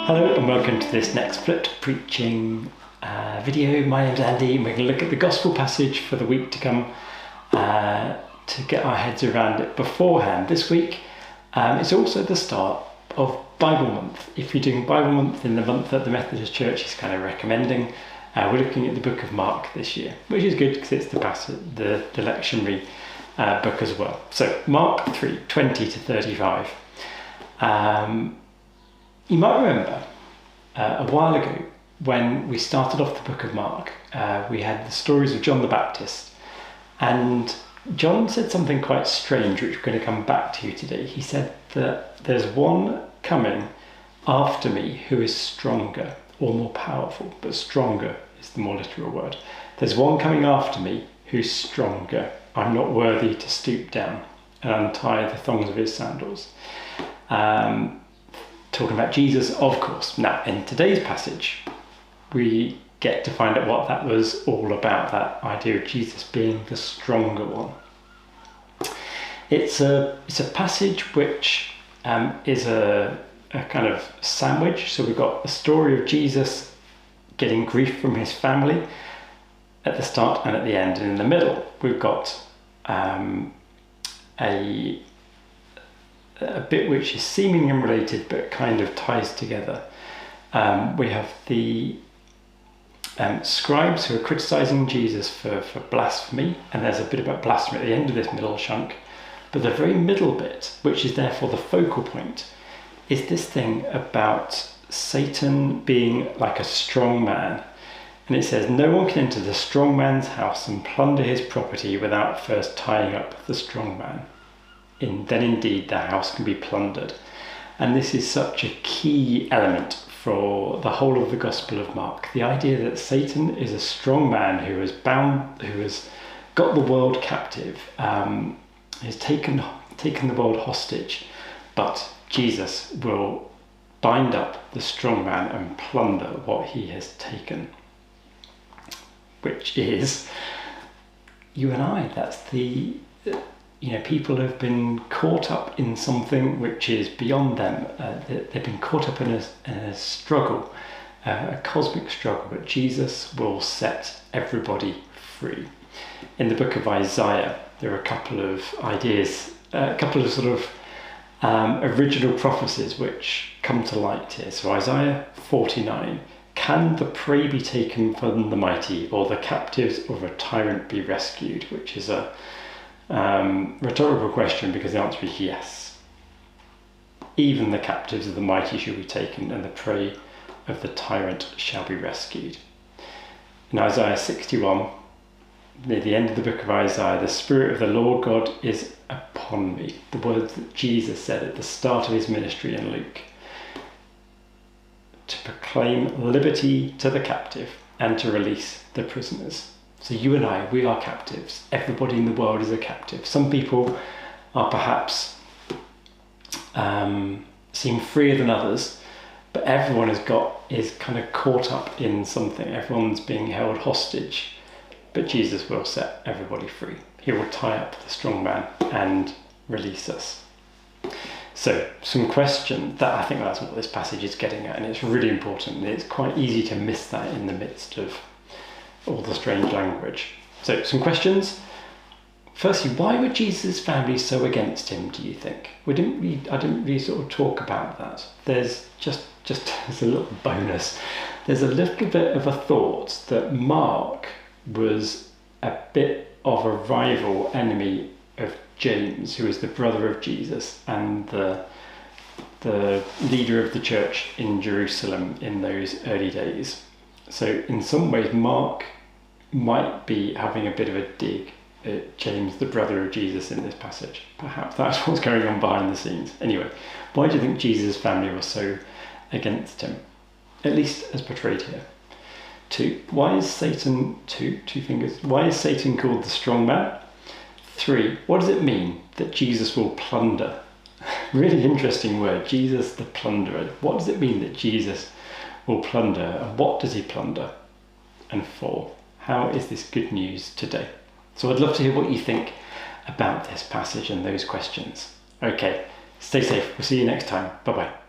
Hello and welcome to this next flipped preaching video. My name's Andy and we're going to look at the gospel passage for the week to come to get our heads around it beforehand. This week it's also the start of Bible month. If you're doing Bible month in the month that the Methodist Church is kind of recommending, we're looking at the book of Mark this year, which is good because it's the lectionary book as well. So Mark 3, 20 to 35. You might remember a while ago when we started off the book of Mark, we had the stories of John the Baptist, and John said something quite strange which we're going to come back to today. He said that there's one coming after me who is stronger or more powerful, but stronger is the more literal word. There's one coming after me who's stronger. I'm not worthy to stoop down and untie the thongs of his sandals. Talking about Jesus, of course. Now, in today's passage, we get to find out what that was all about, that idea of Jesus being the stronger one. It's a passage which is a kind of sandwich. So we've got the story of Jesus getting grief from his family at the start and at the end. And in the middle, we've got a bit which is seemingly unrelated but kind of ties together. We have the scribes who are criticising Jesus for blasphemy, and there's a bit about blasphemy at the end of this middle chunk. But the very middle bit, which is therefore the focal point, is this thing about Satan being like a strong man. And it says, no one can enter the strong man's house and plunder his property without first tying up the strong man. Then indeed the house can be plundered. And this is such a key element for the whole of the Gospel of Mark. The idea that Satan is a strong man who has got the world captive, has taken the world hostage, but Jesus will bind up the strong man and plunder what he has taken, which is you and I. That's people have been caught up in something which is beyond them. They've been caught up in a struggle, a cosmic struggle, but Jesus will set everybody free. In the book of Isaiah, there are a couple of ideas, a couple of sort of original prophecies which come to light here. So Isaiah 49, can the prey be taken from the mighty, or the captives of a tyrant be rescued? Which is a rhetorical question, because the answer is yes. Even the captives of the mighty shall be taken, and the prey of the tyrant shall be rescued. In Isaiah 61, near the end of the book of Isaiah, the Spirit of the Lord God is upon me. The words that Jesus said at the start of his ministry in Luke. To proclaim liberty to the captive and to release the prisoners. So you and I, we are captives. Everybody in the world is a captive. Some people are perhaps seem freer than others, but everyone is kind of caught up in something. Everyone's being held hostage, but Jesus will set everybody free. He will tie up the strong man and release us. So some question that I think that's what this passage is getting at, and it's really important. And it's quite easy to miss that in the midst of all the strange language. So some questions. Firstly, why were Jesus' family so against him, do you think? I didn't really sort of talk about that. There's just as a little bonus, there's a little bit of a thought that Mark was a bit of a rival enemy of James, who was the brother of Jesus and the leader of the church in Jerusalem in those early days. So in some ways, Mark might be having a bit of a dig at James, the brother of Jesus, in this passage. Perhaps that's what's going on behind the scenes. Anyway, why do you think Jesus' family was so against him? At least as portrayed here. 2, why is Satan, two fingers, why is Satan called the strong man? 3, what does it mean that Jesus will plunder? Really interesting word, Jesus the plunderer. What does it mean that Jesus will plunder, and what does he plunder? And 4, how is this good news today? So I'd love to hear what you think about this passage and those questions. Okay, stay safe. We'll see you next time. Bye-bye.